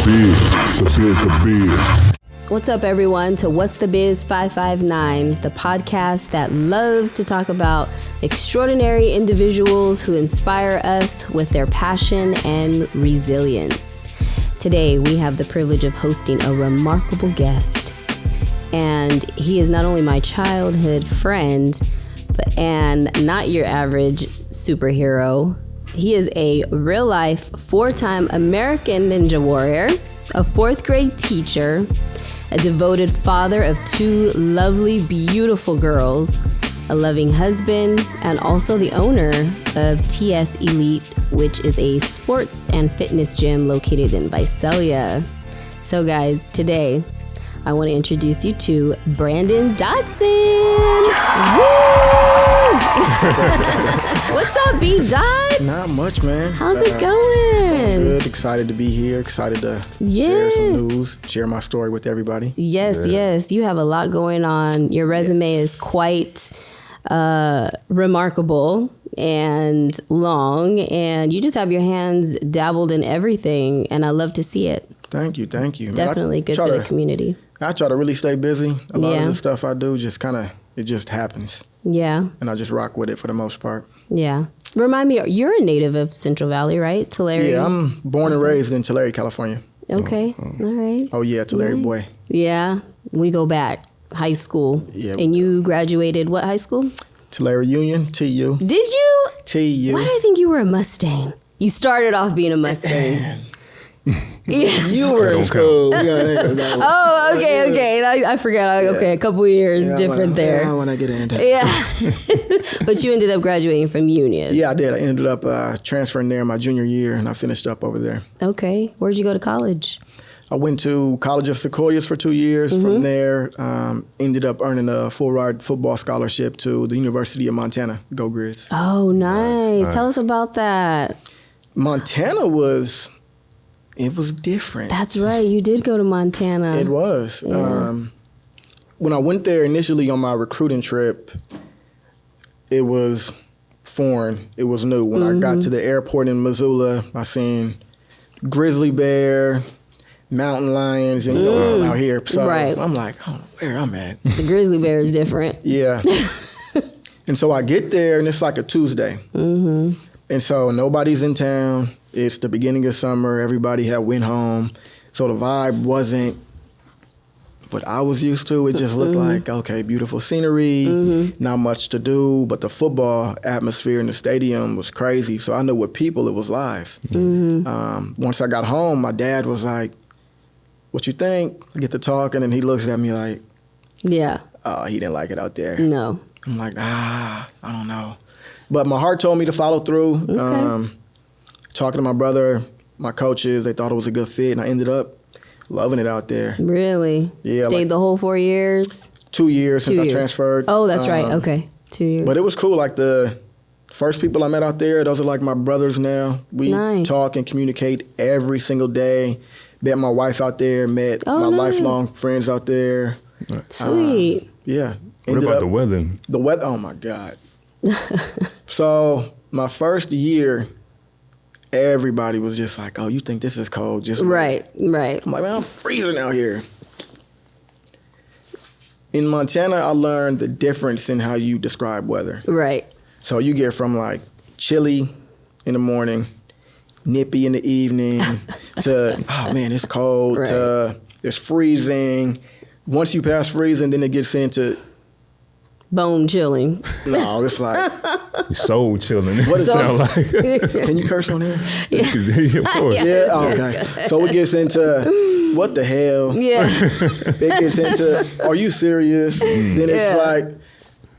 biz? This is the biz. What's up, everyone, to What's the Biz 559, the podcast that loves to talk about extraordinary individuals who inspire us with their passion and resilience. Today, we have the privilege of hosting a remarkable guest. And he is not only my childhood friend, and not your average superhero. He is a real-life, 4-time American Ninja Warrior, a 4th grade teacher, a devoted father of 2 lovely, beautiful girls, a loving husband, and also the owner of TS Elite, which is a sports and fitness gym located in Visalia. So guys, today, I want to introduce you to Brandon Dodson. What's up, B-Dots? Not much, man. How's it going? Good. Excited to be here. Excited to share some news, share my story with everybody. Yes. You have a lot going on. Your resume is quite remarkable and long, and you just have your hands dabbled in everything, and I love to see it. Thank you. Definitely good for the community. I try to really stay busy. A lot of the stuff I do it just happens. Yeah. And I just rock with it for the most part. Yeah. Remind me, you're a native of Central Valley, right? Tulare? Yeah, I'm born and raised in Tulare, California. Okay. All right. Oh, yeah, Tulare boy. Yeah. We go back. High school. Yeah. And you graduated what high school? Tulare Union, TU. Did you? TU. Why do I think you were a Mustang? You started off being a Mustang. You were in school. Oh, okay. I forgot. Okay, a couple of years different there. I want to get into it. Yeah. But you ended up graduating from Union. Yeah, I did. I ended up transferring there my junior year, and I finished up over there. Okay. Where'd you go to college? I went to College of Sequoias for 2 years. Mm-hmm. From there, ended up earning a full-ride football scholarship to the University of Montana. Go Grizz. Oh, nice. Tell us about that. Montana was different. That's right. You did go to Montana. It was. Yeah. When I went there initially on my recruiting trip, it was foreign. It was new. When I got to the airport in Missoula, I seen grizzly bear, mountain lions, and we're from out here. So I'm like, I don't know where I'm at. The grizzly bear is different. Yeah. And so I get there, and it's like a Tuesday. Mm-hmm. And so nobody's in town. It's the beginning of summer. Everybody had went home. So the vibe wasn't what I was used to. It just looked like, okay, beautiful scenery, not much to do. But the football atmosphere in the stadium was crazy. So I knew with people, it was live. Once I got home, my dad was like, what you think? I get to talking, and he looks at me like, oh, he didn't like it out there. No. I'm like, I don't know. But my heart told me to follow through. Okay. Talking to my brother, my coaches, they thought it was a good fit, and I ended up loving it out there. Really? Yeah. Stayed the whole 4 years? 2 years since I transferred. Oh, that's right. Okay. 2 years. But it was cool. Like the first people I met out there, those are like my brothers now. We talk and communicate every single day. Met my wife out there, met my lifelong friends out there. Sweet. Yeah. What about the weather? The weather, oh my God. So my first year, everybody was just like, oh, you think this is cold? Just right. I'm like, man, I'm freezing out here. In Montana, I learned the difference in how you describe weather. Right. So you get from like chilly in the morning, nippy in the evening, to, oh man, it's cold, to there's freezing. Once you pass freezing, then it gets into bone chilling. No, it's like soul chilling. What does it sound like? Can you curse on here? Yeah, of course. Yeah. Oh, okay. So it gets into what the hell? Yeah. It gets into are you serious? Then it's like,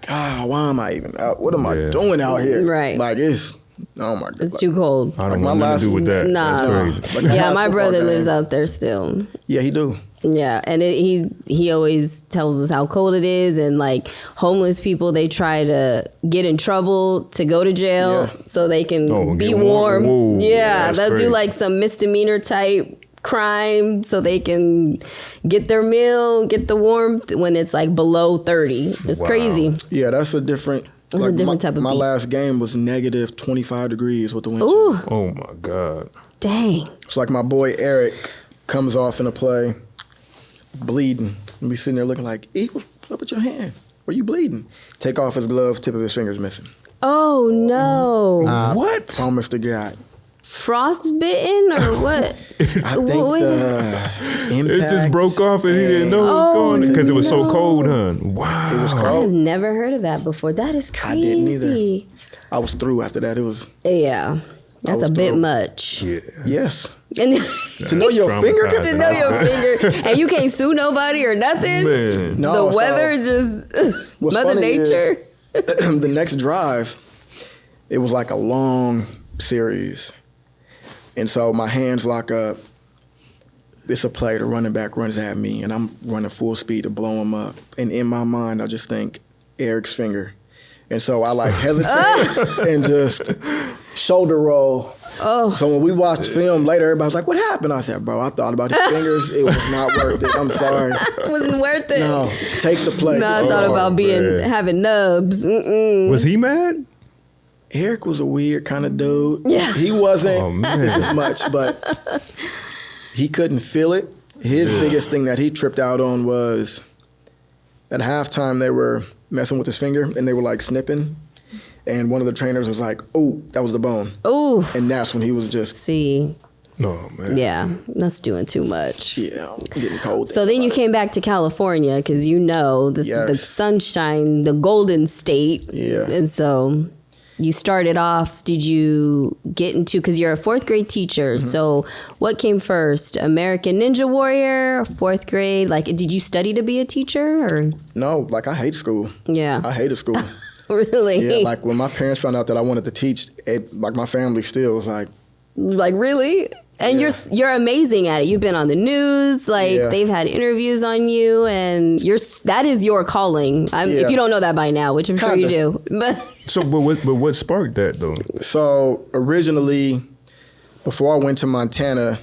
God, why am I even out? What am I doing out here? Right. Like it's oh my God. It's too cold. I don't want nothing to do with that. Nah. That's crazy. Yeah, my brother lives out there still. Yeah, he do. Yeah, and he always tells us how cold it is, and like homeless people, they try to get in trouble to go to jail so they can be warm. Whoa, yeah, they'll crazy. do like some misdemeanor type crime so they can get their meal, get the warmth when it's like below 30. It's crazy. Yeah, that's a different. It's a different type of my beast. last game was negative 25 degrees with the wind chill. Oh my God. Dang. It's like my boy Eric. comes off in a play, bleeding. And we sitting there looking like, E, what's up with your hand? Where you bleeding? Take off his glove, tip of his finger's missing. Oh, no. What? Promise to God. Frostbitten or what? I think the impact. It just broke off and he didn't know what was going on because it was so cold, huh? Wow. It was I cold. have never heard of that before. That is I didn't either. crazy. I was through after that. It was, Yeah. That's a was bit through. much. Yeah. yes. And To know your finger. Traumatizing. to know your finger. And you can't sue nobody or nothing. Man. No, The weather just what's Mother funny is, Nature. the next drive, it was like a long series. And so my hands lock up. It's a play. The running back runs at me, and I'm running full speed to blow him up. And in my mind, I just think Eric's finger. And so I like hesitate and just shoulder roll. Oh. So when we watched film later, everybody was like, "What happened?" I said, "Bro, I thought about his fingers. It was not worth it. I'm sorry. Wasn't worth it. No, take the play." No, I thought about man. having nubs. Mm-mm. Was he mad? Eric was a weird kind of dude. Yeah. He wasn't Oh, man. as much, but he couldn't feel it. His biggest thing that he tripped out on was at halftime they were messing with his finger and they were like snipping. And one of the trainers was like, "Oh, that was the bone." Ooh. And that's when he was just, See. No, man. Yeah. That's doing too much. yeah, getting cold. So then you came back to California because this is the Yes. sunshine, the golden state. Yeah. And so you started off, did you get into, because you're a fourth grade teacher. Mm-hmm. So what came first? American Ninja Warrior, fourth grade? Like, did you study to be a teacher or? No, like I hate school. Yeah. I hated school. Really? Yeah, like when my parents found out that I wanted to teach, like my family still was like, Like, really? And Yeah. you're amazing at it. You've been on the news. Like, Yeah. they've had interviews on you, and that is your calling. If Yeah. you don't know that by now, which I'm sure you do. But So, but what sparked that though? So originally, before I went to Montana,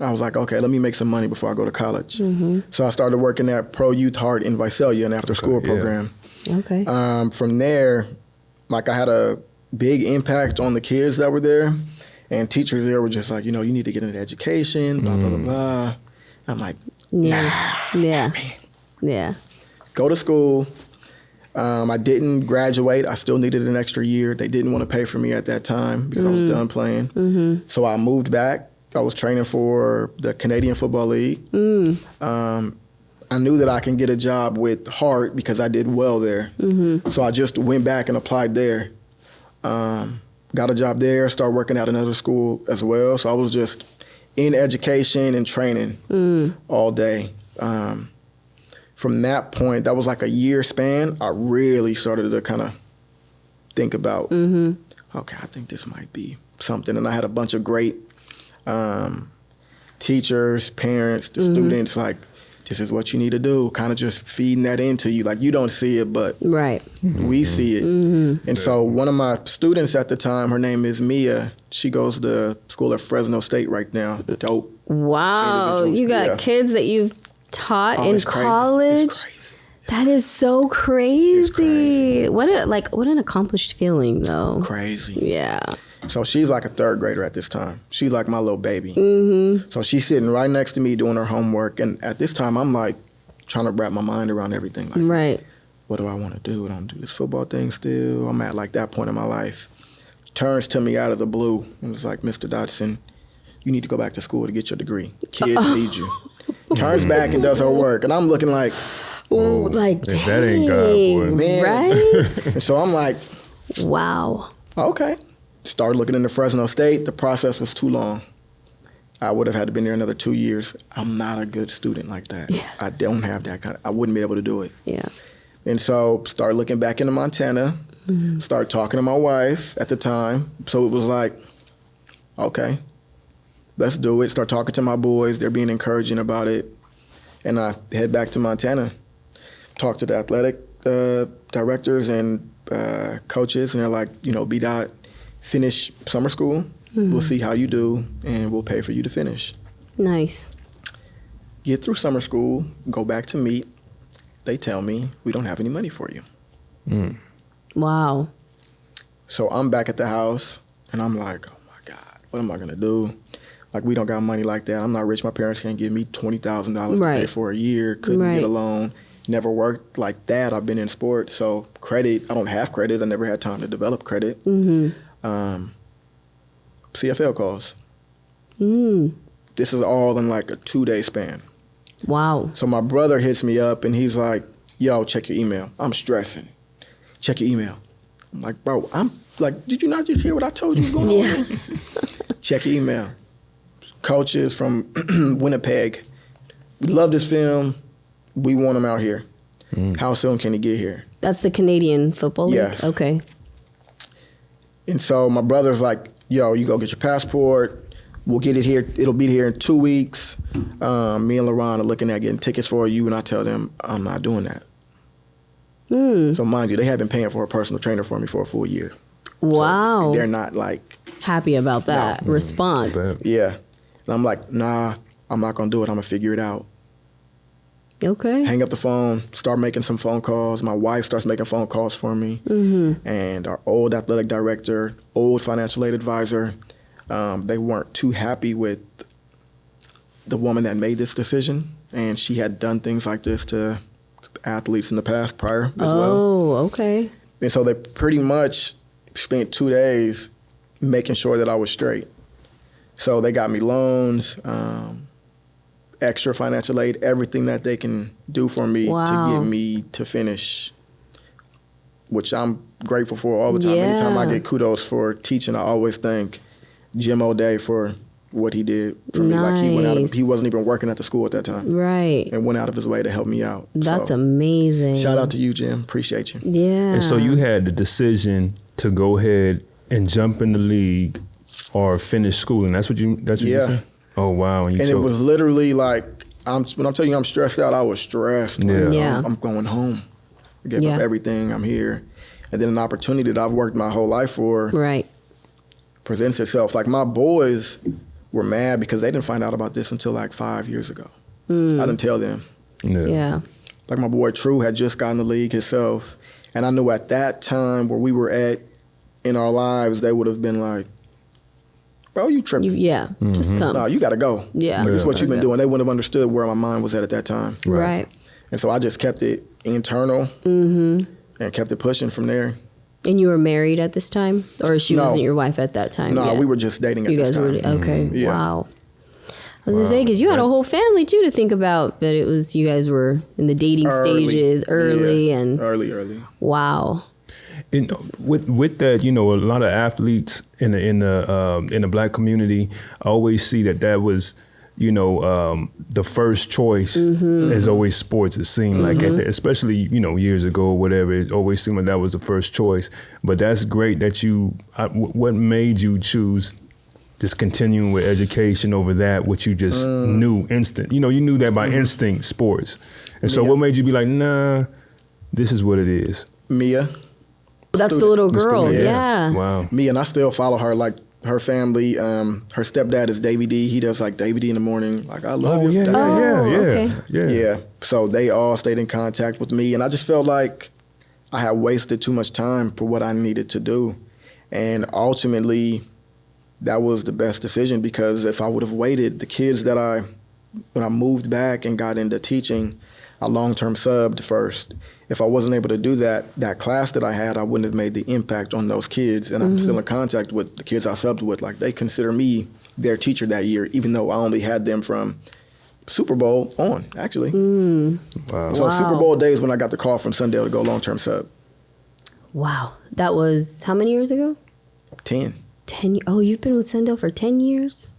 I was like, okay, let me make some money before I go to college. Mm-hmm. So I started working at Pro Youth Heart in Visalia, an after-school Okay, yeah. program. okay. From there, like I had a big impact on the kids that were there, and teachers there were just like, you need to get into education, blah, blah, blah, blah. I'm like, Yeah. go to school. I didn't graduate. I still needed an extra year. They didn't want to pay for me at that time because I was done playing. Mm-hmm. So I moved back. I was training for the Canadian Football League. I knew that I can get a job with Hart because I did well there. Mm-hmm. So I just went back and applied there. Got a job there, started working at another school as well. So I was just in education and training all day. From that point, that was like a year span, I really started to kind of think about, okay, I think this might be something. And I had a bunch of great teachers, parents, the students, like, this is what you need to do, kind of just feeding that into you. Like, you don't see it, but Right. we see it. And so one of my students at the time, her name is Mia. She goes to school at Fresno State right now. Dope. Wow. Individuals, You got yeah. kids that you've taught Oh, in it's crazy. college. It's crazy. That is so crazy. It's crazy. What an accomplished feeling, though. Crazy. Yeah. So she's like a third grader at this time. She's like my little baby. Mm-hmm. So she's sitting right next to me doing her homework. And at this time, I'm like trying to wrap my mind around everything. Like, Right. what do I want to do? I don't do this football thing still. I'm at like that point in my life. Turns to me out of the blue and was like, "Mr. Dodson, you need to go back to school to get your degree. Kids need you." Turns back and does her work. And I'm looking like, Ooh, like, If dang. that ain't God, boy. man. Right? And so I'm like, Wow. okay. Started looking into Fresno State. The process was too long. I would have had to been there another 2 years. I'm not a good student like that. Yeah. I don't have that kind of, I wouldn't be able to do it. Yeah. And so started looking back into Montana, started talking to my wife at the time. So it was like, okay, let's do it. Start talking to my boys. They're being encouraging about it. And I head back to Montana, talk to the athletic directors and coaches. And they're like, B-Dot, finish summer school. We'll see how you do, and we'll pay for you to finish. Nice. Get through summer school, go back to meet. They tell me, we don't have any money for you. Wow. So I'm back at the house, and I'm like, oh, my God, what am I going to do? Like, we don't got money like that. I'm not rich. My parents can't give me $20,000 to pay for a year. Couldn't get a loan. Never worked like that. I've been in sports, so credit, I don't have credit. I never had time to develop credit. CFL calls. This is all in like a 2-day span. Wow. So my brother hits me up and he's like, yo, check your email. I'm stressing. Check your email. I'm like, bro, I'm like, did you not just hear what I told you was going on? Check your email. Coaches from Winnipeg. We love this film. We want him out here. How soon can he get here? That's the Canadian Football League? Yes. Okay. And so my brother's like, yo, you go get your passport. We'll get it here. It'll be here in 2 weeks. Me and LaRon are looking at getting tickets for you. And I tell them, I'm not doing that. So mind you, they have been paying for a personal trainer for me for a full year. Wow. So they're not like happy about that response. Yeah. And I'm like, nah, I'm not going to do it. I'm going to figure it out. Okay. Hang up the phone, start making some phone calls. My wife starts making phone calls for me. And our old athletic director, old financial aid advisor, they weren't too happy with the woman that made this decision. And she had done things like this to athletes in the past prior as well. Oh, okay. And so they pretty much spent 2 days making sure that I was straight. So they got me loans, extra financial aid, everything that they can do for me to get me to finish, which I'm grateful for all the time. Anytime I get kudos for teaching, I always thank Jim O'Day for what he did for me. Like he wasn't even working at the school at that time. Right. And went out of his way to help me out. That's amazing. Shout out to you, Jim. Appreciate you. Yeah. And so you had the decision to go ahead and jump in the league or finish schooling. That's what you said? Oh, wow. And it was literally like, when I'm telling you I'm stressed out, I was stressed. Yeah. I'm going home. I gave up everything. I'm here. And then an opportunity that I've worked my whole life for presents itself. Like, my boys were mad because they didn't find out about this until like 5 years ago. I didn't tell them. Yeah. Like, my boy True had just gotten the league himself. And I knew at that time where we were at in our lives, they would have been like, bro, you tripping. Just come. No, you got to go. Yeah. This is what you've been doing. They wouldn't have understood where my mind was at that time. Right. And so I just kept it internal and kept it pushing from there. And you were married at this time? Or she wasn't your wife at that time? No, we were just dating at this time. You guys were, okay. Yeah. Wow. I was going to say, because you had a whole family, too, to think about. But it was, you guys were in the dating stages early. And Early. Wow. And with that, you know, a lot of athletes in the Black community, I always see that was, you know, the first choice is always sports. It seemed like, especially, you know, years ago or whatever, it always seemed like that was the first choice. But that's great that what made you choose just continuing with education over that, which you just knew instant. You know, you knew that by instinct, sports. And so what made you be like, nah, this is what it is? Mia. That's the little girl, yeah. Wow. Mia, and I still follow her, like, her family. Her stepdad is Davey D. He does like Davey D in the morning. Like, I love you. Yeah. So they all stayed in contact with me, and I just felt like I had wasted too much time for what I needed to do. And ultimately, that was the best decision, because if I would have waited, the kids that when I moved back and got into teaching, I long-term subbed first. If I wasn't able to do that class that I had, I wouldn't have made the impact on those kids. And I'm still in contact with the kids I subbed with. Like, they consider me their teacher that year, even though I only had them from Super Bowl on, actually. Wow. So Super Bowl days when I got the call from Sundale to go long-term sub. Wow. That was how many years ago? 10. 10. Oh, you've been with Sundale for 10 years?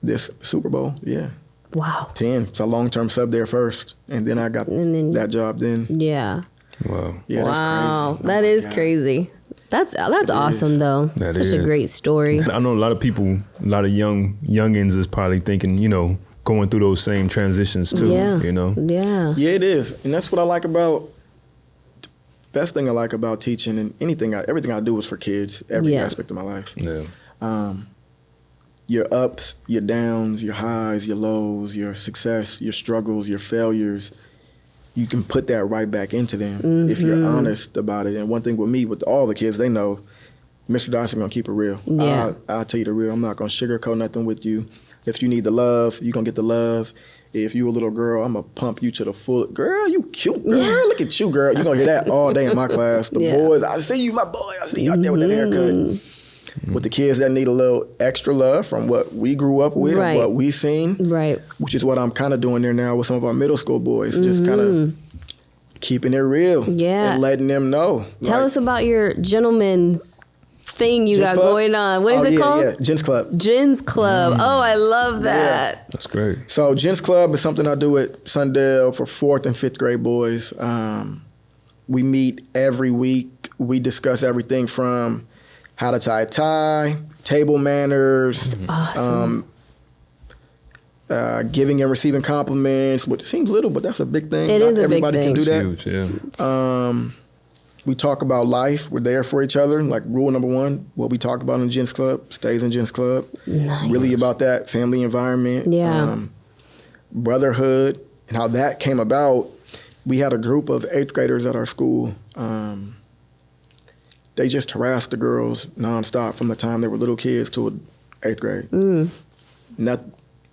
This Super Bowl, yeah. Wow. 10. So long-term sub there first, and then I got that job then. Yeah. Wow. Yeah, wow. that's crazy. That is crazy. That's awesome, though. That Such a great story. I know a lot of people, a lot of youngins is probably thinking, you know, going through those same transitions too, you know? Yeah. Yeah, it is. And that's what I like about, the best thing I like about teaching, and everything I do is for kids, every aspect of my life. Yeah. Your ups, your downs, your highs, your lows, your success, your struggles, your failures, you can put that right back into them if you're honest about it. And one thing with me, with all the kids, they know Mr. Dodson gonna keep it real. Yeah. I'll tell you the real. I'm not gonna sugarcoat nothing with you. If you need the love, you're gonna get the love. If you a little girl, I'm gonna pump you to the full. Girl, you cute, girl. Look at you, girl. You're gonna hear that all day in my class. The boys, I see you, my boy. I see you out there with that haircut. With the kids that need a little extra love from what we grew up with and what we seen. Right. Which is what I'm kind of doing there now with some of our middle school boys. Just kind of keeping it real. Yeah. And letting them know. Tell us about your gentleman's thing you got going on. What is it called? Yeah, Gents Club. Gents Club. Oh, I love that. Yeah. That's great. So Gents Club is something I do at Sundale for 4th and 5th grade boys. We meet every week. We discuss everything from how to tie a tie, table manners, awesome. Giving and receiving compliments, which seems little, but that's a big thing. It is a big thing. Everybody can do that. Huge, yeah. We talk about life. We're there for each other. Like rule number 1, what we talk about in Gents Club stays in Gents Club. Nice. Really about that family environment, brotherhood, and how that came about. We had a group of 8th graders at our school. They just harassed the girls nonstop from the time they were little kids to 8th grade.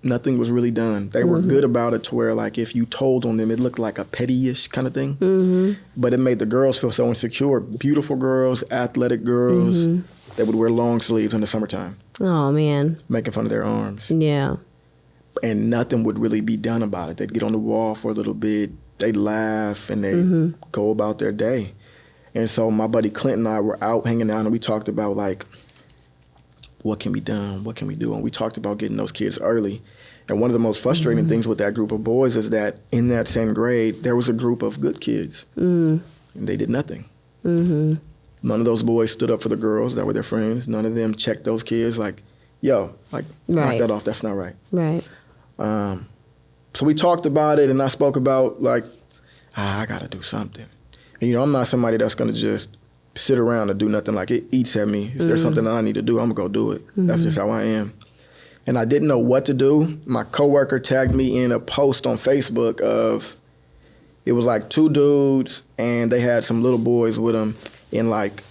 Nothing was really done. They were good about it to where, like, if you told on them, it looked like a petty-ish kind of thing. But it made the girls feel so insecure. Beautiful girls, athletic girls. They would wear long sleeves in the summertime. Oh, man. Making fun of their arms. Yeah. And nothing would really be done about it. They'd get on the wall for a little bit. They'd laugh, and they'd go about their day. And so my buddy Clint and I were out hanging out, and we talked about, like, what can be done? What can we do? And we talked about getting those kids early. And one of the most frustrating things with that group of boys is that in that same grade, there was a group of good kids. And they did nothing. None of those boys stood up for the girls that were their friends. None of them checked those kids like, yo, like, knock that off. That's not right. Right. So we talked about it, and I spoke about, like, I got to do something. And, I'm not somebody that's going to just sit around and do nothing. Like, it eats at me. If there's something that I need to do, I'm going to go do it. That's just how I am. And I didn't know what to do. My coworker tagged me in a post on Facebook of, it was like 2 dudes, and they had some little boys with them in, like,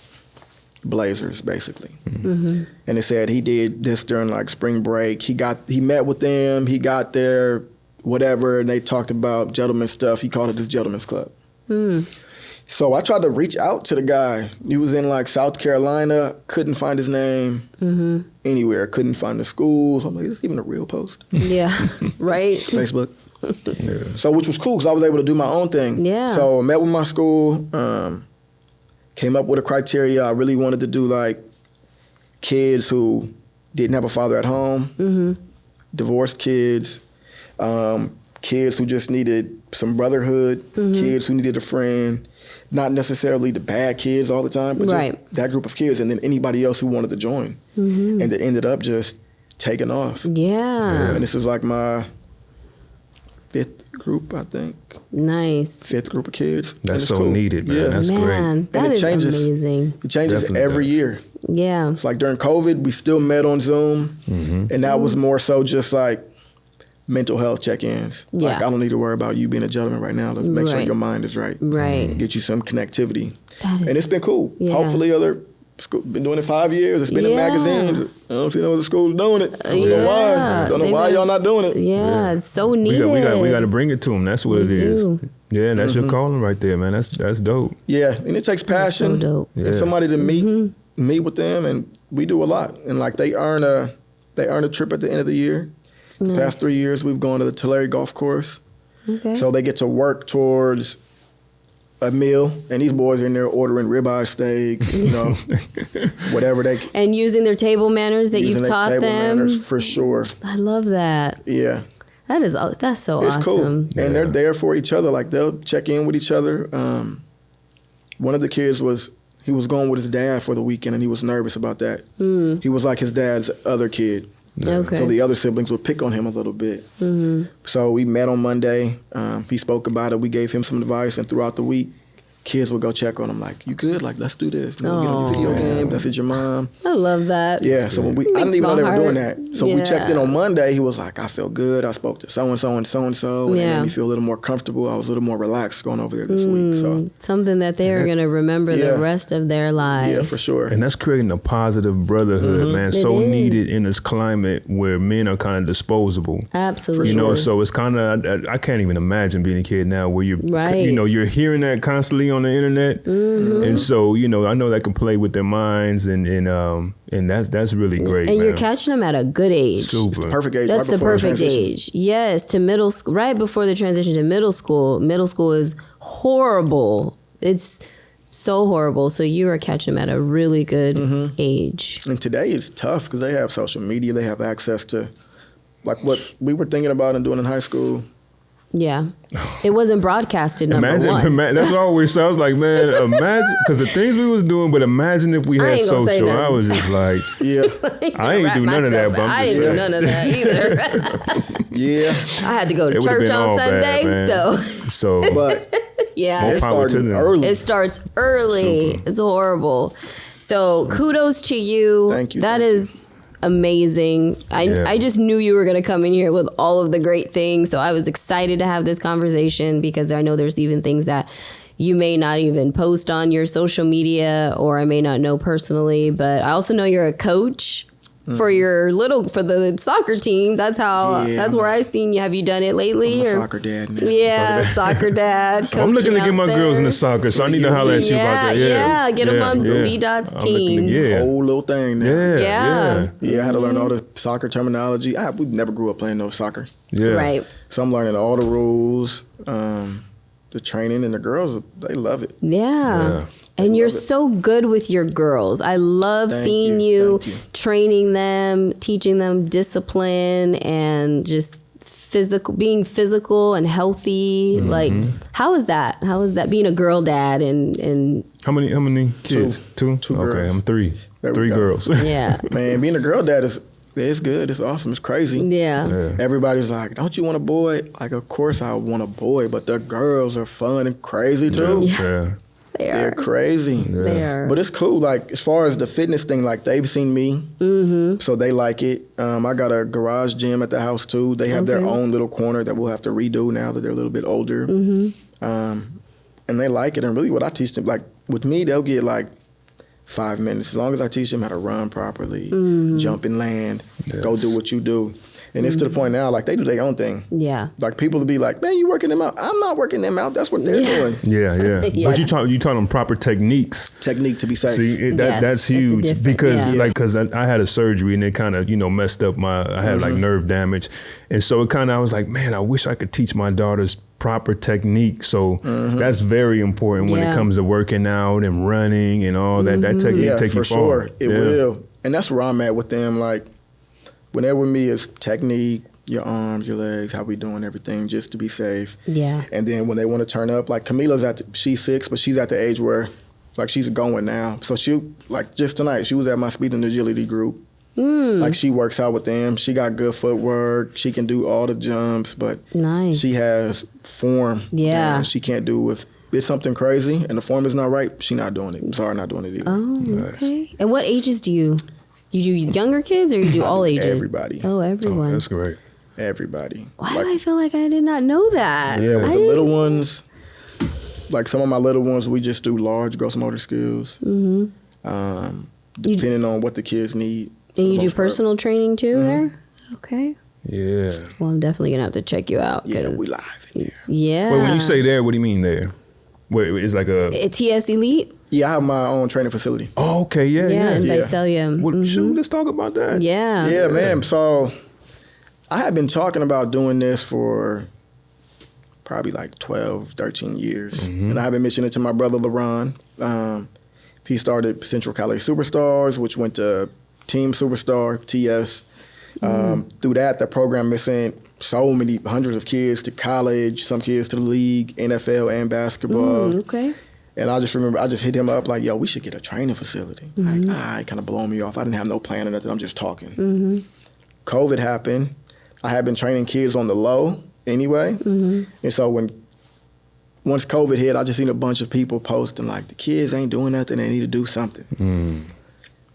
blazers, basically. And it said he did this during, like, spring break. He met with them. He got there, whatever, and they talked about gentleman stuff. He called it his gentleman's club. So I tried to reach out to the guy. He was in, like, South Carolina, couldn't find his name anywhere, couldn't find the schools. I'm like, is this even a real post? Yeah, right. Facebook. So, which was cool, because I was able to do my own thing. Yeah. So I met with my school, came up with a criteria. I really wanted to do, like, kids who didn't have a father at home, divorced kids, kids who just needed some brotherhood, kids who needed a friend. Not necessarily the bad kids all the time, but just that group of kids, and then anybody else who wanted to join. And it ended up just taking off. Yeah. And this is like my 5th group, I think. Nice. 5th group of kids. That's so needed, man. Yeah. That's great. That is amazing. It changes every year. Yeah. It's like during COVID, we still met on Zoom, and that was more so just like mental health check-ins. Yeah. Like, I don't need to worry about you being a gentleman right now. Let's make sure your mind is right. Right. Get you some connectivity. And it's been cool. Yeah. Hopefully other schools been doing it 5 years. It's been in magazines. I don't see no other schools doing it. I don't know why. I don't know why y'all not doing it. Yeah, it's so needed. We got to bring it to them. That's what it is. Yeah, and that's your calling right there, man. That's dope. Yeah, and it takes passion. That's so dope. And somebody to meet with them, and we do a lot. And like they earn a trip at the end of the year. The past 3 years, we've gone to the Tulare Golf Course. Okay. So they get to work towards a meal, and these boys are in there ordering ribeye steaks, whatever they. And using their table manners that you've taught them. Manners, for sure. I love that. Yeah. That's so awesome. It's cool. And they're there for each other. Like, they'll check in with each other. One of the kids he was going with his dad for the weekend, and he was nervous about that. He was like his dad's other kid. Okay. So the other siblings would pick on him a little bit. So we met on Monday. He spoke about it. We gave him some advice, and throughout the week, kids would go check on him, like, you good? Like, let's do this. You know, get on your video game. Message your mom. I love that. Yeah, so when I didn't even know they were doing that. So we checked in Yeah. on Monday. He was like, I feel good. I spoke to so-and-so and so-and-so. And it made me feel a little more comfortable. I was a little more relaxed going over there this week. So Something that they are going to remember the rest of their lives. yeah, for sure. And that's creating a positive brotherhood, man. So is. needed in this climate where men are kind of disposable. Absolutely. You know, so it's kind of, I can't even imagine being a kid now where you're, Right. you know, you're hearing that constantly on the internet. And so, you know, I know that can play with their minds and that's really great, And man. you're catching them at a good age. Super. It's the perfect age. That's right the before perfect transition. age. Yes, to middle school, right before the transition to middle school. Middle school is horrible. It's so horrible. So you are catching them at a really good age. And today it's tough because they have social media. They have access to, like, what we were thinking about and doing in high school. Yeah. It wasn't broadcasted, number one. That's what I always say. I was like, man, imagine, because the things we was doing, but imagine if we I had ain't gonna say social. I nothing. was just like, Yeah, I ain't do none of that, but I I'm just didn't do saying. none of that either. yeah. I had to go to It would've church been on all bad, Sunday. man. So, So, But yeah. More it power to started them. early. It starts early. Super. It's horrible. So kudos to you. Thank you, That thank is amazing. Yeah. I just knew you were going to come in here with all of the great things. So I was excited to have this conversation because I know there's even things that you may not even post on your social media or I may not know personally. But I also know you're a coach. For the soccer team, that's where I seen you. Have you done it lately? I'm a or? soccer dad now. Yeah, soccer dad. So I'm looking to get my girls in the soccer. soccer, so I need to holler at you about that. Yeah, get them on B-Dot's I'm looking team. yeah. Whole little thing now. Yeah. Yeah, I had to learn all the soccer terminology. We never grew up playing no soccer. Yeah. Right. So I'm learning all the rules, the training, and the girls, they love it. Yeah. And you're so good with your girls. I love seeing you training them, teaching them discipline and just being physical and healthy. Like, how is that? How is that being a girl dad and How many kids? Two? Two Okay, girls. I'm three. There we Three go. girls. yeah. Man, being a girl dad it's good. It's awesome. It's crazy. Yeah. Everybody's like, don't you want a boy? Like, of course I want a boy, but the girls are fun and crazy too. Yeah. They're crazy. They are. But it's cool. Like, as far as the fitness thing, like, they've seen me, so they like it. I got a garage gym at the house, too. They have their own little corner that we'll have to redo now that they're a little bit older. And they like it. And really what I teach them, like, with me, they'll get, like, 5 minutes. As long as I teach them how to run properly, jump and land, go do what you do. And it's to the point now, like, they do their own thing. Yeah. Like, people will be like, man, you working them out. I'm not working them out. That's what they're doing. Yeah. Yeah. But you taught them proper techniques. Technique to be safe. See, Yes, that's that's huge different, because yeah. because I had a surgery and it kind of messed up I had like nerve damage, and so it kind of I was like, man, I wish I could teach my daughters proper technique. So that's very important when it comes to working out and running and all that. That technique take for you sure. far. It will. And that's where I'm at with them. Like, whenever with me is technique, your arms, your legs, how we doing everything just to be safe. Yeah. And then when they want to turn up, like Camila's she's 6, but she's at the age where, like, she's going now. So she, like, just tonight, she was at my speed and agility group. Like, she works out with them. She got good footwork. She can do all the jumps, but Nice. she has form. Yeah. And she can't do if it's something crazy and the form is not right, she not doing it. I'm sorry, not doing it either. Oh, okay. And what ages do you do younger kids or you do all ages? Everybody. Oh, everyone. That's great. Everybody. Why do I feel like I did not know that? Yeah, with I the little didn't- ones, like some of my little ones, we just do large gross motor skills. Depending on what the kids need. for And the you do most part. personal training too there? Okay. Yeah. Well, I'm definitely going to have to check you out. Yeah, 'cause- we live in there. Yeah. Wait, when you say there, what do you mean there? Wait, it's like a. TS Elite? Yeah, I have my own training facility. Oh, okay, yeah. In Yeah. Visalia. Well, shoot, let's talk about that. Yeah. Yeah, man. So I had been talking about doing this for probably like 12, 13 years. And I've been mentioning it to my brother, LaRon. He started Central Cali Superstars, which went to Team Superstar, TS. Through that, the program has sent so many hundreds of kids to college, some kids to the league, NFL and basketball. Okay. And I just remember, I just hit him up like, yo, we should get a training facility. Like, it kind of blowing me off. I didn't have no plan or nothing. I'm just talking. COVID happened. I had been training kids on the low anyway. And so when once COVID hit, I just seen a bunch of people posting like the kids ain't doing nothing. They need to do something.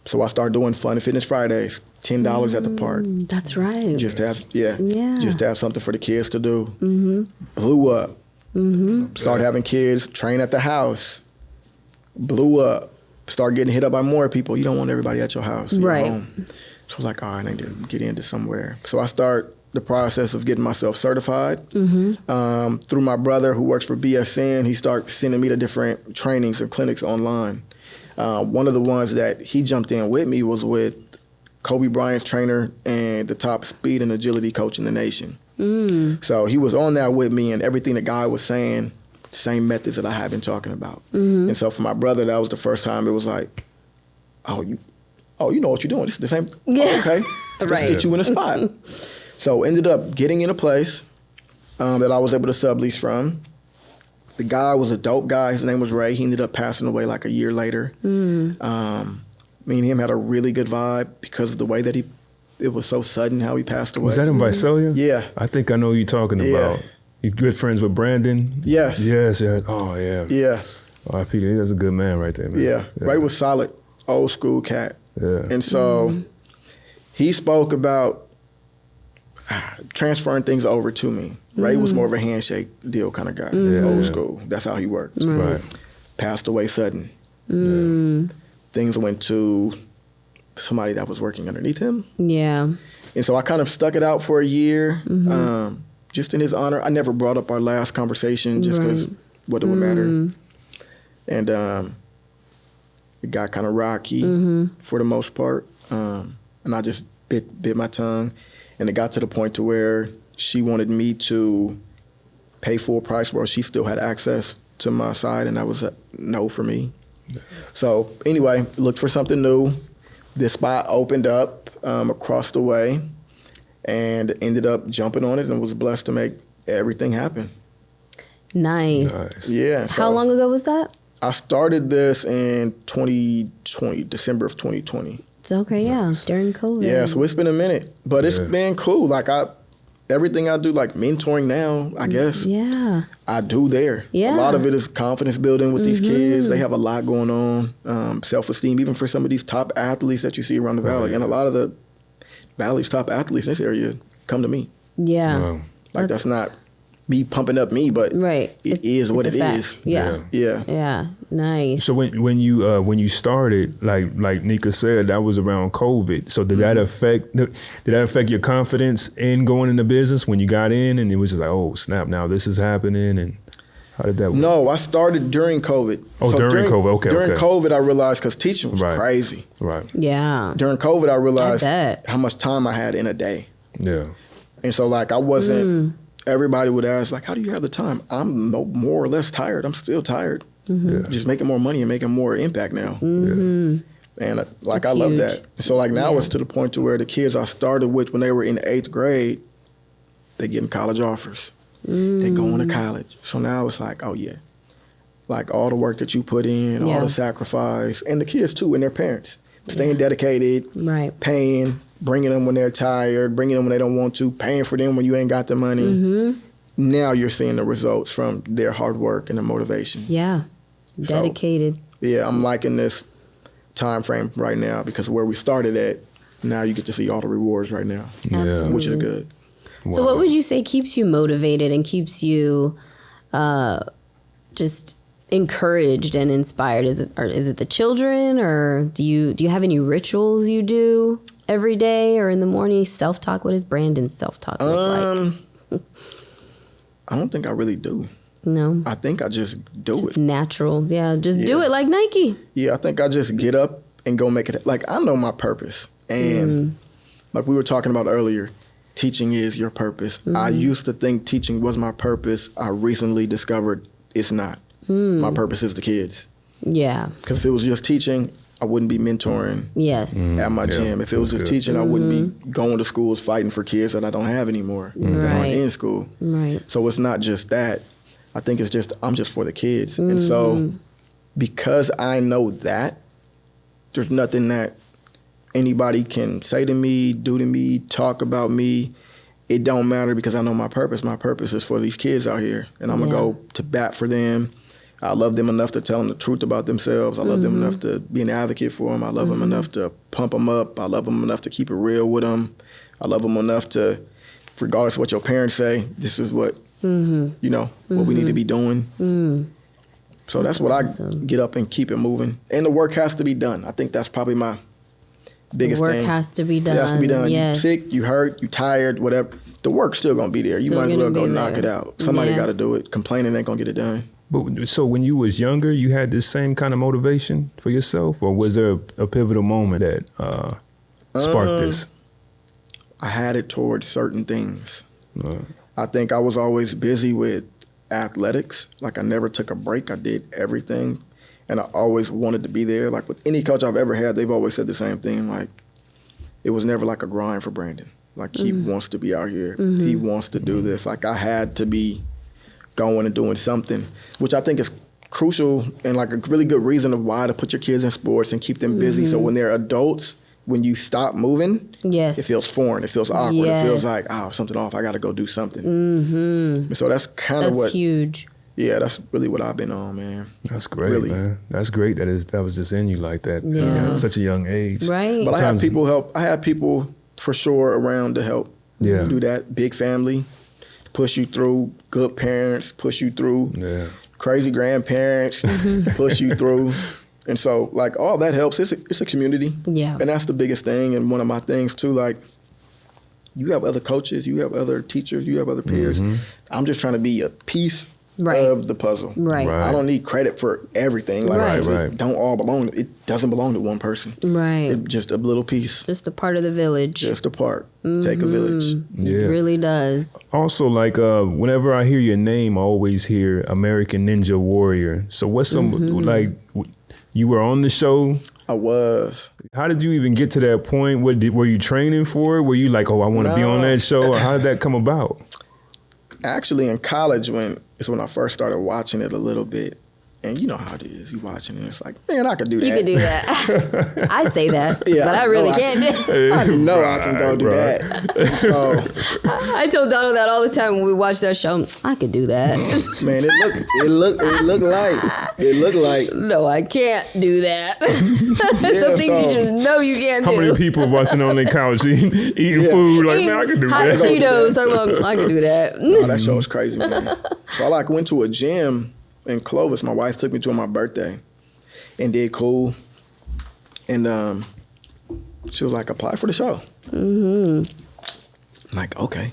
So I started doing Fun and Fitness Fridays, $10 at the park. That's right. Just to have, Yeah. just to have something for the kids to do. Blew up. Started having kids train at the house. Blew up. Start getting hit up by more people. You don't want everybody at your house. You're Right. home. So I was like, all right, I need to get into somewhere. So I start the process of getting myself certified. Through my brother who works for BSN, he started sending me to different trainings and clinics online. One of the ones that he jumped in with me was with Kobe Bryant's trainer and the top speed and agility coach in the nation. So he was on that with me, and everything the guy was saying, same methods that I had been talking about. And so for my brother, that was the first time it was like, oh, you know what you're doing. This is the same. Yeah. Oh, okay, let's get you in a spot. So ended up getting in a place that I was able to sublease from. The guy was a dope guy. His name was Ray. He ended up passing away like a year later. Me and him had a really good vibe because of the way that it was so sudden how he passed away. Was that in Visalia? Yeah. I think I know who you're talking about. You're good friends with Brandon? Yes. Yes. Oh, yeah. Yeah. R.I.P. He was a good man right there, man. Yeah. Ray was solid, old school cat. Yeah. And so he spoke about transferring things over to me. Ray was more of a handshake deal kind of guy, old school. That's how he worked. Right. Passed away sudden. Things went to somebody that was working underneath him. Yeah. And so I kind of stuck it out for a year, just in his honor. I never brought up our last conversation just because what it would matter. And it got kind of rocky for the most part. And I just bit my tongue. And it got to the point to where she wanted me to pay full price while she still had access to my side, and that was a no for me. So anyway, looked for something new. This spot opened up across the way and ended up jumping on it and was blessed to make everything happen. Nice. Yeah. How long ago was that? I started this in 2020, December of 2020. It's okay, during COVID. Yeah, so it's been a minute, but it's been cool. Like everything I do, like mentoring now, I guess. Yeah. I do there. Yeah. A lot of it is confidence building with these kids. They have a lot going on, self-esteem, even for some of these top athletes that you see around the Valley. And a lot of the Valley's top athletes in this area come to me. Yeah. Wow. Like that's not me pumping up me, but it is what it is. Yeah. Yeah. Nice. So when you started, like Nika said, that was around COVID. So did that affect your confidence in going into business when you got in, and it was just like, oh snap, now this is happening, and how did that work? No, I started during COVID. Oh, so during COVID. Okay. During COVID, I realized because teaching was crazy. Right. Yeah. During COVID, I realized bet. how much time I had in a day. Yeah. And so like I wasn't. Everybody would ask, like, how do you have the time? I'm more or less tired. I'm still tired. Just making more money and making more impact now. And like, I love that. So like now it's to the point to where the kids I started with when they were in 8th grade, they getting college offers. They going to college. So now it's like, oh yeah. Like all the work that you put in, all the sacrifice, and the kids too and their parents. Staying dedicated, paying, bringing them when they're tired, bringing them when they don't want to, paying for them when you ain't got the money. Now you're seeing the results from their hard work and the motivation. Yeah, dedicated. So, I'm liking this time frame right now because where we started at, now you get to see all the rewards right now, which is good. So what would you say keeps you motivated and keeps you just encouraged and inspired? Is it the children, or do you have any rituals you do every day or in the morning? Self-talk. What does Brandon's self-talk look like? I don't think I really do. No. I think I just do it. It's natural. Yeah, just do it like Nike. Yeah, I think I just get up and go make it. Like I know my purpose, and like we were talking about earlier, teaching is your purpose. I used to think teaching was my purpose. I recently discovered it's not. My purpose is the kids. Yeah. Because if it was just teaching, I wouldn't be mentoring at my gym. If it was just teaching, I wouldn't be going to schools fighting for kids that I don't have anymore that aren't in school. Right. So it's not just that. I think it's just, I'm just for the kids. And so because I know that, there's nothing that anybody can say to me, do to me, talk about me. it don't matter because I know my purpose. My purpose is for these kids out here, and I'm going to go to bat for them. I love them enough to tell them the truth about themselves. I love them enough to be an advocate for them. I love them enough to pump them up. I love them enough to keep it real with them. I love them enough to, regardless of what your parents say, this is what, what we need to be doing. So that's what I get up and keep it moving. And the work has to be done. I think that's probably my biggest thing. Work has to be done. It has to be done. Yes. You sick, you hurt, you tired, whatever. The work's still going to be there. You might as well go knock it out. Somebody got to do it. Complaining ain't going to get it done. But so when you was younger, you had this same kind of motivation for yourself, or was there a pivotal moment that sparked this? I had it towards certain things. I think I was always busy with athletics. Like I never took a break. I did everything, and I always wanted to be there. Like with any coach I've ever had, they've always said the same thing. Like it was never like a grind for Brandon. Like he wants to be out here. He wants to do this. Like I had to be going and doing something, which I think is crucial and like a really good reason of why to put your kids in sports and keep them busy. So when they're adults, when you stop moving, it feels foreign. It feels awkward. It feels like, something off. I got to go do something. And so that's kind of what. That's huge. Yeah, that's really what I've been on, man. That's great, really. Man. That's great that was just in you like that at such a young age. Right. But I had people help. I had people for sure around to help do that. Big family, push you through. Good parents, push you through. Crazy grandparents, push you through. And so, like, all that helps. It's a community. Yeah. And that's the biggest thing. And one of my things, too, like, you have other coaches, you have other teachers, you have other peers. I'm just trying to be a piece of the puzzle. Right. I don't need credit for everything. Like, it don't all belong. It doesn't belong to one person. Right. It's just a little piece. Just a part of the village. Just a part. Take a village. It really does. Also, like, whenever I hear your name, I always hear American Ninja Warrior. So what's some, like, you were on the show? I was. How did you even get to that point? Were you training for it? Were you like, I want to be on that show? Or how did that come about? Actually, in college, when I first started watching it a little bit, and you know how it is. You watching it, it's like, man, I could do that. You could do that. I say that, but I really can't. I know I can go do that. So, I told Donald that all the time when we watched that show. I could do that. Man, it looked like. No, I can't do that. Some things you just know you can't do. How many people watching on their couch eating food like, man, I could do hot that. Hot Cheetos, talking about, I could do that. Oh, that show was crazy, man. So I went to a gym in Clovis. My wife took me to on my birthday and did cool. And she was like, apply for the show. I'm like, okay.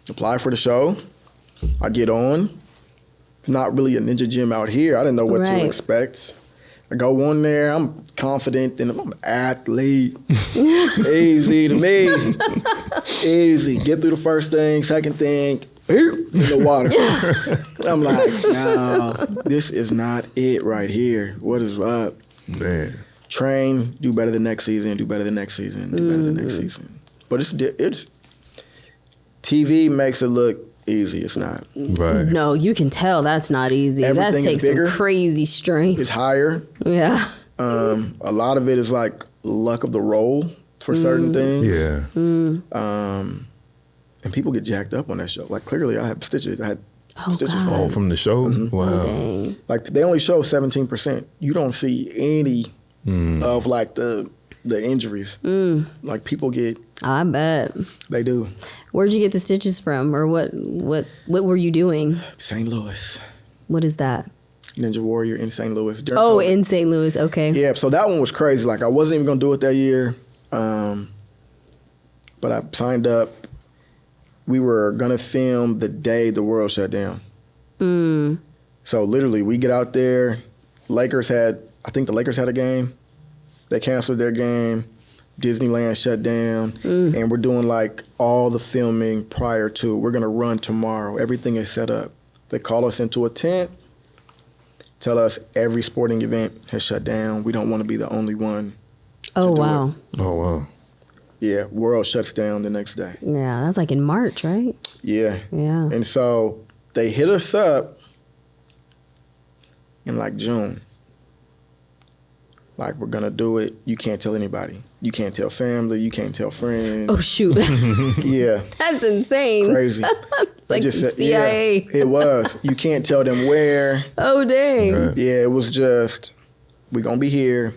Apply for the show. I get on. It's not really a ninja gym out here. I didn't know what to expect. I go on there. I'm confident and I'm an athlete. Easy to me. Easy. Get through the first thing, second thing. In the water. I'm like, no, this is not it right here. What is up? Man. Train, do better the next season, do better the next season, do better the next season. But it's TV makes it look easy. It's not. Right. No, you can tell that's not easy. Everything that takes some crazy strength. It's higher. Yeah. A lot of it is like luck of the role for certain things. Yeah. And people get jacked up on that show. Like, clearly, I have stitches. I had stitches from the show? Wow. Oh, like, they only show 17%. You don't see any of, like, the injuries. Like, people get... I bet. They do. Where'd you get the stitches from? Or what were you doing? St. Louis. What is that? Ninja Warrior in St. Louis. In St. Louis. Okay. Yeah, so that one was crazy. Like, I wasn't even going to do it that year. But I signed up. We were going to film the day the world shut down. So literally, we get out there. I think the Lakers had a game. They canceled their game. Disneyland shut down. And we're doing like all the filming prior to. We're going to run tomorrow. Everything is set up. They call us into a tent, tell us every sporting event has shut down. We don't want to be the only one. Oh, wow. It. Oh, wow. Yeah, world shuts down the next day. Yeah, that's like in March, right? Yeah. Yeah. And so they hit us up in like June. Like, we're gonna do it. You can't tell anybody. You can't tell family. You can't tell friends. Oh, shoot. Yeah. That's insane. Crazy. It's like Just the said- CIA. Yeah, it was. You can't tell them where. Oh, dang. Right. Yeah, it was just, we're gonna be here.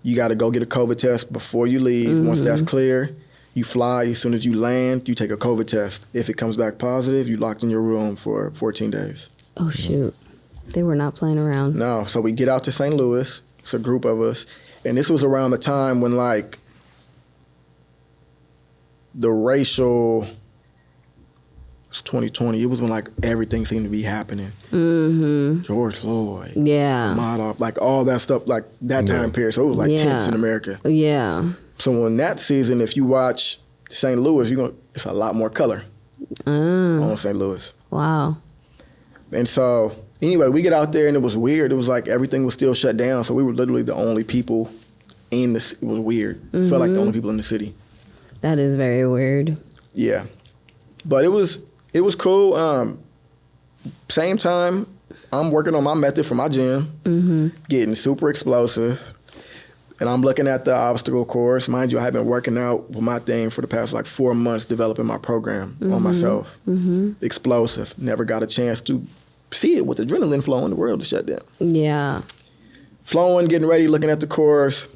You gotta go get a COVID test before you leave. Once that's clear, you fly. As soon as you land, you take a COVID test. If it comes back positive, you locked in your room for 14 days. Oh, shoot. They were not playing around. No, so we get out to St. Louis. It's a group of us. And this was around the time when, like, the racial, it was 2020. It was when, like, everything seemed to be happening. George Floyd. Yeah. Madoff, like, all that stuff, like, that time period. So it was, like, tense in America. Yeah. So in that season, if you watch St. Louis, it's a lot more color on St. Louis. Wow. And so, anyway, we get out there and it was weird. It was like everything was still shut down. So we were literally the only people in the city. It was weird. It felt like the only people in the city. That is very weird. Yeah. But it was cool. Same time, I'm working on my method for my gym, getting super explosive. And I'm looking at the obstacle course. Mind you, I have been working out with my thing for the past like 4 months, developing my program on myself. Explosive. Never got a chance to see it with adrenaline flowing. The world is shut down. Yeah. Flowing, getting ready, looking at the course.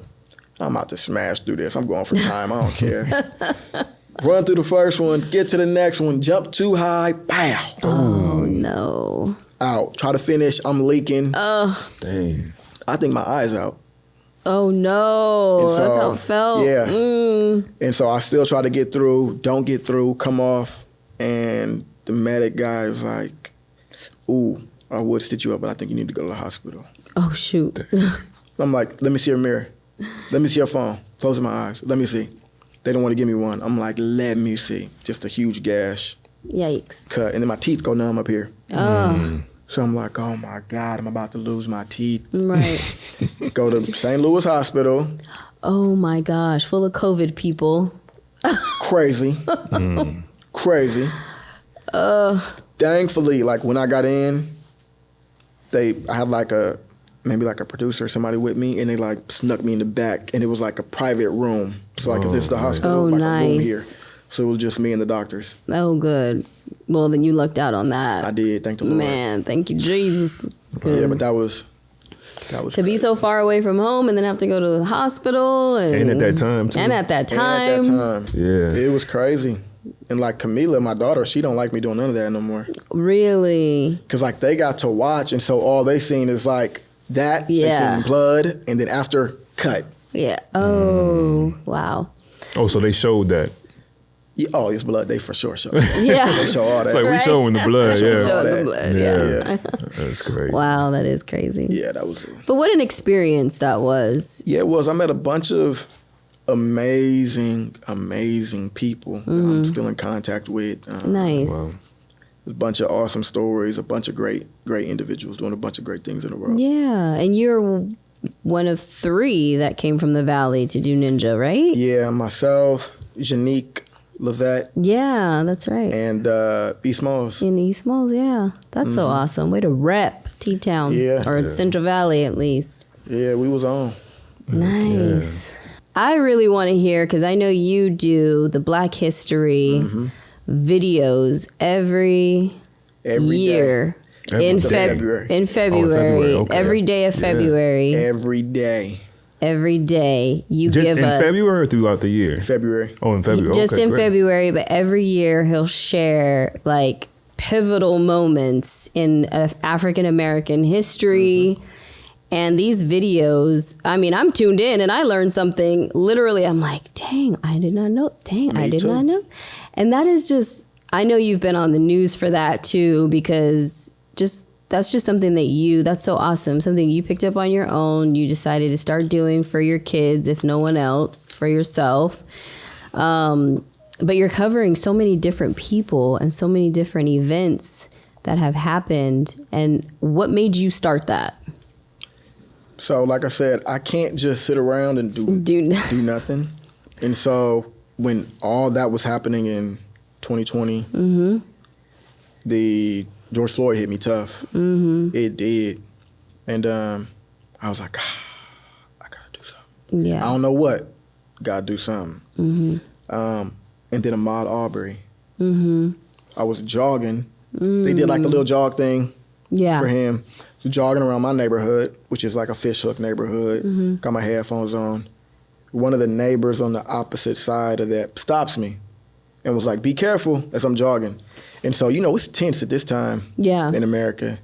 I'm about to smash through this. I'm going for time. I don't care. Run through the first one, get to the next one, jump too high, pow. Oh, no. Out. Try to finish. I'm leaking. Dang. I think my eye's out. Oh, no. And so, That's how it felt. Yeah. And so I still try to get through, don't get through, come off. And the medic guy is like, ooh, I would stitch you up, but I think you need to go to the hospital. Oh, shoot. I'm like, let me see your mirror. Let me see your phone. Closing my eyes. Let me see. They don't want to give me one. I'm like, let me see. Just a huge gash, Yikes. cut. And then my teeth go numb up here. Oh, So I'm like, oh my God, I'm about to lose my teeth. right. Go to St. Louis Hospital. Oh, my gosh. Full of COVID people. Crazy. Crazy. Thankfully, like when I got in, I had like maybe like a producer or somebody with me, and they like snuck me in the back, and it was like a private room. So like if this is the hospital, Oh, like a room nice. here. So it was just me and the doctors. Oh, good. Well, then you lucked out on that. I did, thank the Lord. Man, thank you, Jesus. Yeah, but that was To be crazy. so far away from home and then have to go to the hospital. And at that time, too. And at that And time. at that time, Yeah. it was crazy. And like Camila, my daughter, she don't like me doing none of that no more. Really? Cause like they got to watch, and so all they seen is like that. They Yeah. seen blood, and then after cut. Yeah. Oh, wow. Oh, so they showed that. Yeah, oh, it's blood. They for sure show. Yeah. They show all that. It's like we Right. showing the blood. Yeah. Show the that. blood, yeah. Yeah. That's crazy. Wow, that is crazy. Yeah, that was it. But what an experience that was. Yeah, it was. I met a bunch of amazing people that I'm still in contact with. Nice. Wow. A bunch of awesome stories, a bunch of great individuals doing a bunch of great things in the world. Yeah. And you're one of 3 that came from the Valley to do Ninja, right? Yeah, myself, Janique Levette, Yeah, that's right. and E. Smalls. In East Malls, yeah. That's so awesome. Way to rep T-Town. Yeah. Or Central Valley, at least. Yeah, we was on. Nice. I really want to hear, because I know you do the Black History videos every Every year. Every In day. February. In February. February, okay. Every day of Yeah. February. Every day. Every day you Just give in us. February or throughout the year? February. Oh, in February. Just Okay, in great. February, but every year he'll share like pivotal moments in African American history. And these videos, I mean, I'm tuned in and I learned something. Literally, I'm like, dang, I did not know. Dang, I Me did too. not know. And that is just, I know you've been on the news for that too, because that's just something that's so awesome. Something you picked up on your own. You decided to start doing for your kids, if no one else, for yourself. But you're covering so many different people and so many different events that have happened. And what made you start that? So, like I said, I can't just sit around and do nothing. And so, when all that was happening in 2020, the George Floyd hit me tough. It did. And I was like, I got Yeah. I don't know what. God do something. Mm-hmm. And then Ahmaud Arbery. Mm-hmm. I was jogging. They did like the little jog thing for him. So jogging around my neighborhood, which is like a fishhook neighborhood. Got my headphones on. One of the neighbors on the opposite side of that stops me and was like, be careful as I'm jogging. And so, it's tense at this time in America.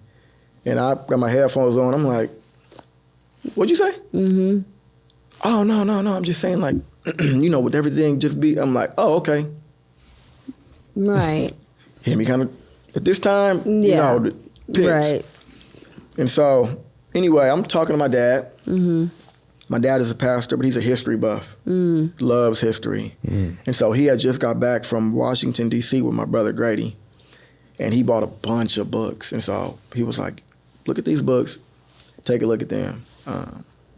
And I got my headphones on. I'm like, what'd you say? Mm-hmm. Oh, no. I'm just saying, like, with everything just be, I'm like, oh, okay. Right. Hit me kind of, at this time, the picks. Right. And so, anyway, I'm talking to my dad. Mm-hmm. My dad is a pastor, but he's a history buff. Loves history. And so he had just got back from Washington, D.C. with my brother Grady. And he bought a bunch of books. And so he was like, look at these books. Take a look at them.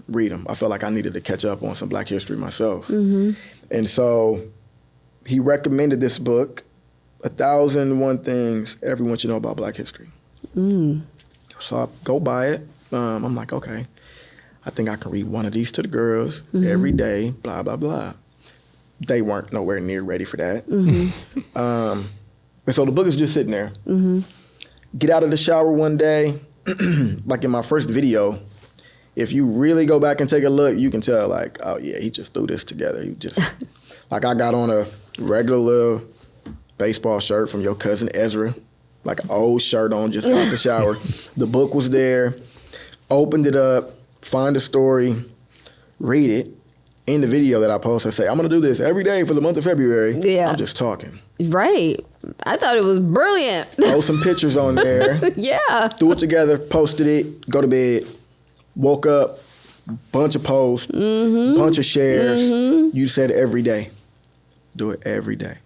Read them. I felt like I needed to catch up on some Black history myself. Mm-hmm. And so he recommended this book, 1,001 Things Everyone Should Know About Black History. So I go buy it. I'm like, okay, I think I can read one of these to the girls every day, blah, blah, blah. They weren't nowhere near ready for that. And so the book is just sitting there. Get out of the shower one day, like in my first video, if you really go back and take a look, you can tell, like, oh, yeah, he just threw this together. He just, like, I got on a regular little baseball shirt from your cousin Ezra, like an old shirt on, just got out the shower. The book was there, opened it up, find a story, read it. In the video that I post, I say, I'm going to do this every day for the month of February. Yeah. I'm just talking. Right. I thought it was brilliant. Throw some pictures on there. Yeah. Threw it together, posted it, go to bed. Woke up, bunch of posts, bunch of shares. You said every day. Do it every day.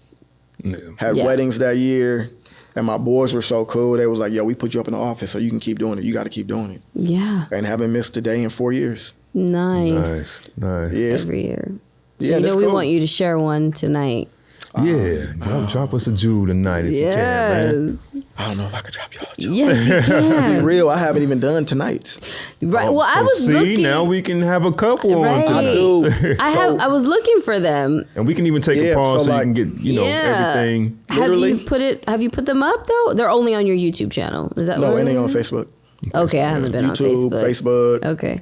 Yeah. Had weddings that year, and my boys were so cool. They was like, yo, we put you up in the office so you can keep doing it. You got to keep doing it. Yeah. And haven't missed a day in 4 years. Nice. Yeah, every year. So yeah, we cool. want you to share one tonight. Drop us a jewel tonight if you can, man. I don't know if I could drop y'all a jewel. Yes, you can. Be real, I haven't even done tonight's. Right. Well, I was looking. Now we can have a couple right. on I tonight. do. I was looking for them. And we can even take a pause so you can get, everything. Have you put them up though? They're only on your YouTube channel. Is that No, it ain't on Facebook. Okay, I haven't been YouTube, on Facebook. Facebook. Okay.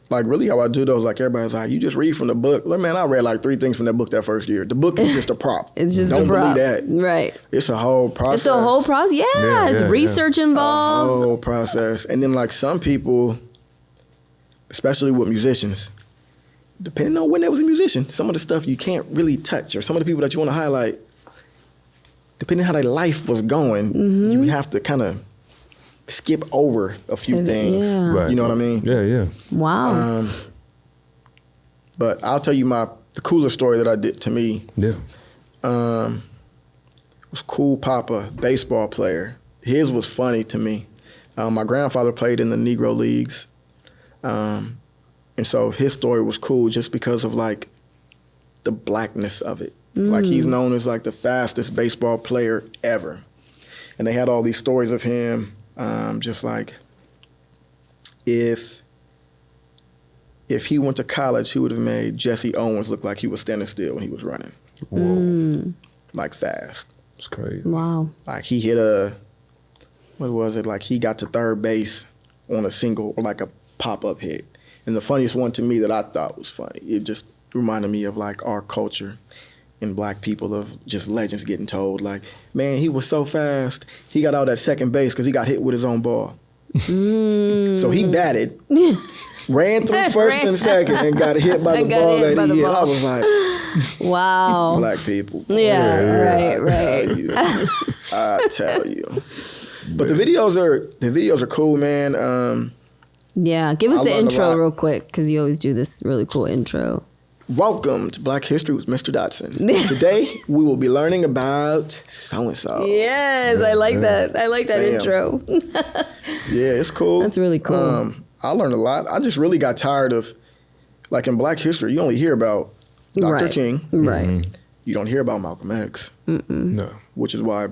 Like, really how I do those, like, everybody's like, you just read from the book. Like, man, I read like 3 things from that book that first year. The book is just a prop. It's just Don't a prop. believe that. Right. It's a whole process. It's a whole process. Yeah, it's research involved. A whole process. And then, like, some people, especially with musicians, depending on when they was a musician, some of the stuff you can't really touch, or some of the people that you want to highlight, depending on how their life was going, you have to kind of skip over a few things. Yeah. Right. You know what I mean? Yeah. Wow. But I'll tell you the cooler story that I did to me. Yeah. Was Cool Papa, baseball player. His was funny to me. My grandfather played in the Negro Leagues. And so his story was cool just because of, like, the blackness of it. Like, he's known as, like, the fastest baseball player ever. And they had all these stories of him. Just like if he went to college, he would have made Jesse Owens look like he was standing still when he was running. Whoa. Like, fast. It's crazy. Wow. Like, he hit what was it? Like, he got to third base on a single, or like a pop-up hit. And the funniest one to me that I thought was funny, it just reminded me of, like, our culture and Black people, of just legends getting told, like, man, he was so fast, he got out at second base because he got hit with his own ball. So he batted, ran through first and second, and got hit by the ball that he hit. I was like, wow. Black people. Yeah, right. I tell you. But the videos are cool, man. Yeah, give us the intro real quick, because you always do this really cool intro. Welcome to Black History with Mr. Dodson. Today, we will be learning about so-and-so. Yes, I like that. I like that intro. Yeah, it's cool. That's really cool. I learned a lot. I just really got tired of, like, in Black history, you only hear about Dr. King. Right. You don't hear about Malcolm X. No. Which is why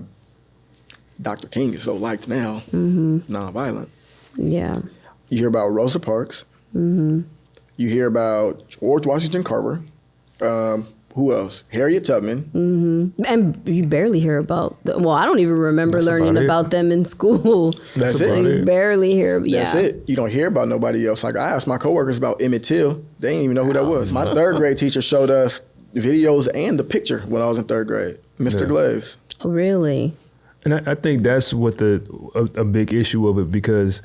Dr. King is so liked now, nonviolent. Yeah. You hear about Rosa Parks. You hear about George Washington Carver. Who else? Harriet Tubman. Mm-hmm. And you barely hear about them. Well, I don't even remember learning about them in school. That's it. You barely hear. That's it. You don't hear about nobody else. Like I asked my coworkers about Emmett Till. They didn't even know who that was. My third grade teacher showed us videos and the picture when I was in third grade. Mr. Glaves. Oh, really? And I think that's what a big issue of it, because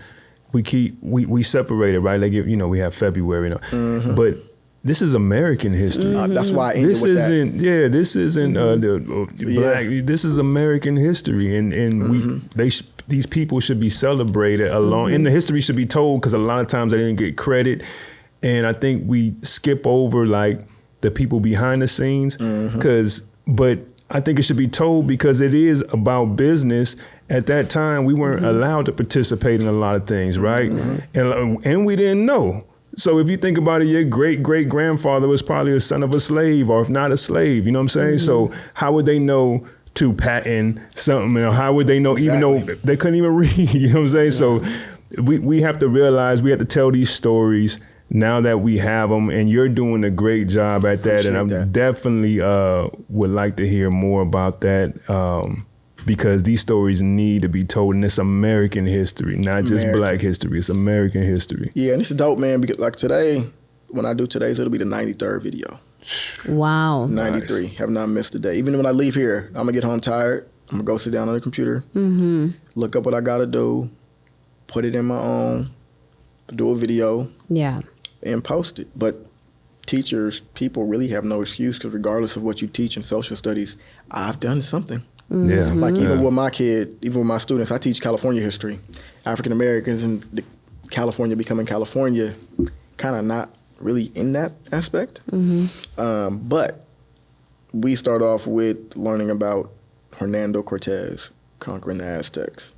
we separate it, right? Like, we have February, but this is American history. That's why I ended with that. This isn't black. This is American history, and these people should be celebrated along. And the history should be told, because a lot of times they didn't get credit, and I think we skip over like the people behind the scenes. But I think it should be told because it is about business. At that time, we weren't allowed to participate in a lot of things, right? And we didn't know. So if you think about it, your great-great-grandfather was probably the son of a slave, or if not a slave, you know what I'm saying? So how would they know to patent something? Or how would they know, even though they couldn't even read, you know what I'm saying? So we have to realize we have to tell these stories now that we have them, and you're doing a great job at that. And I definitely would like to hear more about that. Because these stories need to be told, and it's American history, not just black history. It's American history. Yeah, and it's dope, man, because like today, when I do today's, it'll be the 93rd video. Wow. 93. Nice. Have not missed a day. Even when I leave here, I'm going to get home tired. I'm going to go sit down on the computer, look up what I got to do, put it in my own, do a video, and post it. But teachers, people really have no excuse, because regardless of what you teach in social studies, I've done something. Like even with my kid, even with my students, I teach California history. African Americans and California becoming California, kind of not really in that aspect. But we start off with learning about Hernando Cortez conquering the Aztecs.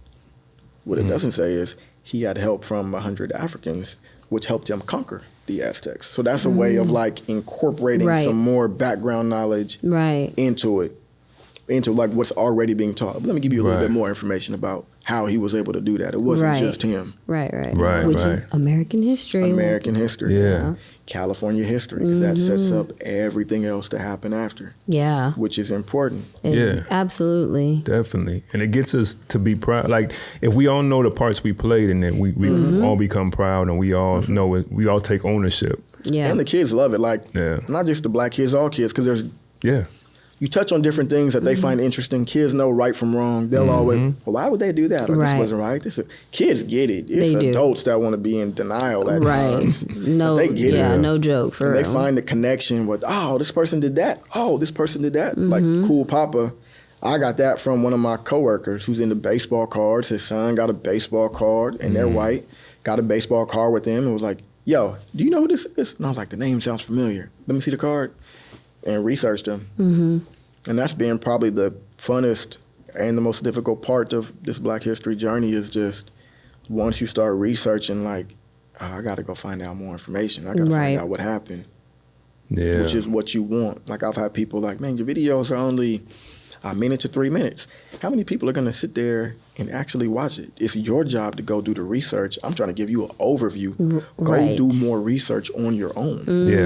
What it doesn't say is he had help from 100 Africans, which helped him conquer the Aztecs. So that's a way of like incorporating some more background knowledge into it. Into like what's already being taught. But let me give you a little bit more information about how he was able to do that. It wasn't just him. Which is American history. American history. California history, because that sets up everything else to happen after. Which is important. Absolutely. Definitely. And it gets us to be proud. Like, if we all know the parts we played in it, we all become proud, and we all know it. We all take ownership. And the kids love it. Like, not just the black kids, all kids, because there's... You touch on different things that they find interesting. Kids know right from wrong. They'll always, well, why would they do that? Or this wasn't right. Kids get it. It's adults that want to be in denial at times. No, they get it. No joke. For real. They find the connection with, oh, this person did that. Oh, this person did that. Like Cool Papa, I got that from one of my coworkers who's into baseball cards. His son got a baseball card, and they're white. Got a baseball card with them, and was like, yo, do you know who this is? And I was like, the name sounds familiar. Let me see the card. And researched them. And that's been probably the funnest and the most difficult part of this Black History journey, is just once you start researching, like, I got to go find out more information. I got to find out what happened, which is what you want. Like, I've had people like, man, your videos are only a minute to 3 minutes. How many people are going to sit there and actually watch it? It's your job to go do the research. I'm trying to give you an overview. Go do more research on your own.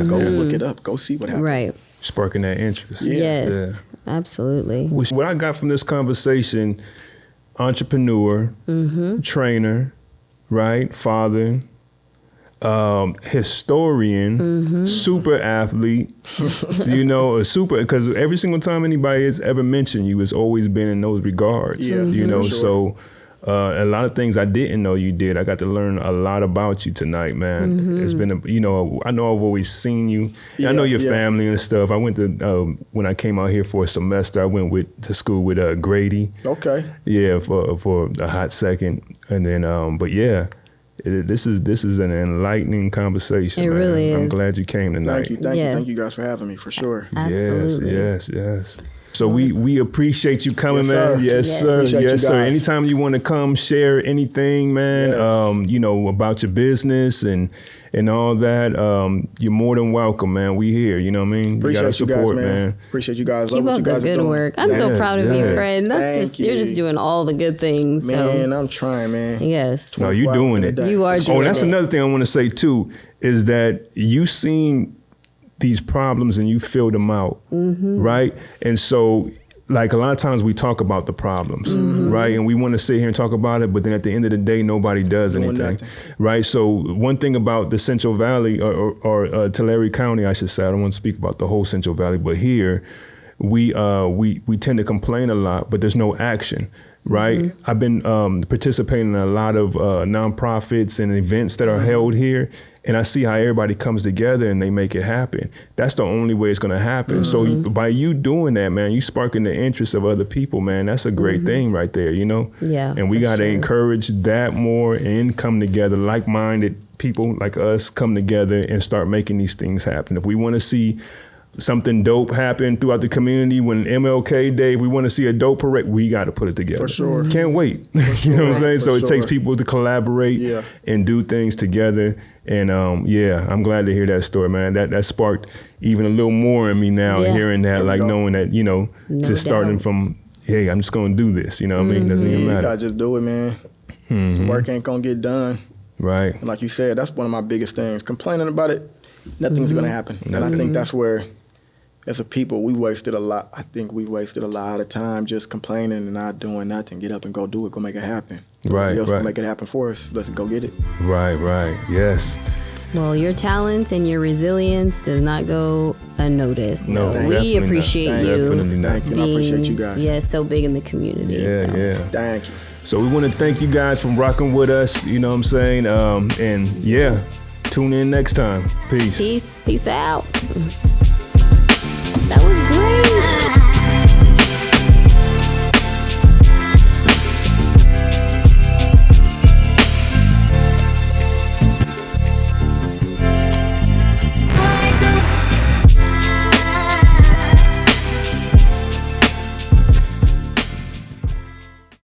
Go look it up. Go see what happened. Sparking that interest. Yes, absolutely. What I got from this conversation, entrepreneur, trainer, right? Father, historian, super athlete, a super, because every single time anybody has ever mentioned you, it's always been in those regards, so a lot of things I didn't know you did. I got to learn a lot about you tonight, man. It's been, I know I've always seen you. I know your family and stuff. I went to, when I came out here for a semester, I went to school with Grady. Okay. Yeah, for a hot second. And then, this is an enlightening conversation. It really is. I'm glad you came tonight. Thank you guys for having me, for sure. Absolutely. Yes. So we appreciate you coming, Yes, man. sir. Yes, sir. Appreciate you Yes, sir. guys. Anytime you want to come share anything, man, Yes. you know, about your business and all that, you're more than welcome, man. We here, you know what I mean? Appreciate gotta you guys, support, man. Appreciate you guys. Keep Love what up you the guys are good doing. work. I'm so Yeah, proud of you, yeah. friend. That's Thank just you're you. just doing all the good things. Man, I'm trying, man. Yes. No, you 24 doing hours in a it. day. You are doing Oh, that's it. another thing I want to say too, is that you seen these problems and you filled them out, right? And so, like, a lot of times we talk about the problems, right? And we want to sit here and talk about it, but then at the end of the day, nobody does Doing anything, nothing. right? So one thing about the Central Valley or Tulare County, I should say, I don't want to speak about the whole Central Valley, but here we tend to complain a lot, but there's no action. Right. I've been participating in a lot of nonprofits and events that are held here, and I see how everybody comes together and they make it happen. That's the only way it's going to happen. So by you doing that, man, you sparking the interest of other people, man. That's a great thing right there, you know? Yeah, And we for got to sure. encourage that more and come together, like-minded people like us come together and start making these things happen. If we want to see something dope happen throughout the community when MLK Day, if we want to see a dope parade, we got to put it together. For sure. Can't wait. You know what I'm saying? For So it takes sure. people to collaborate Yeah. and do things together. And I'm glad to hear that story, man. That sparked even a little more in me now, Yeah. hearing that, There we like go. knowing that, you know, No just starting doubt. from, hey, I'm just going to do this. You know what I mean? Doesn't even You matter. gotta just do it, man. The work ain't gonna get done. Right. And like you said, that's one of my biggest things. Complaining about it, nothing's gonna happen. And I think that's where, as a people, we wasted a lot. I think we wasted a lot of time just complaining and not doing nothing. Get up and go do it. Go make it happen. Right, Nobody else right. can make it happen for us. Let's go get it. Right. Yes. Well, your talent and your resilience does not go unnoticed. No, So definitely we not. appreciate you. Definitely not. Thank you. And I appreciate you guys. Yeah, so big in the community. Yeah, so. yeah. Thank you. So we want to thank you guys for rocking with us. You know what I'm saying? And yeah, tune in next time. Peace. Peace out. That was great.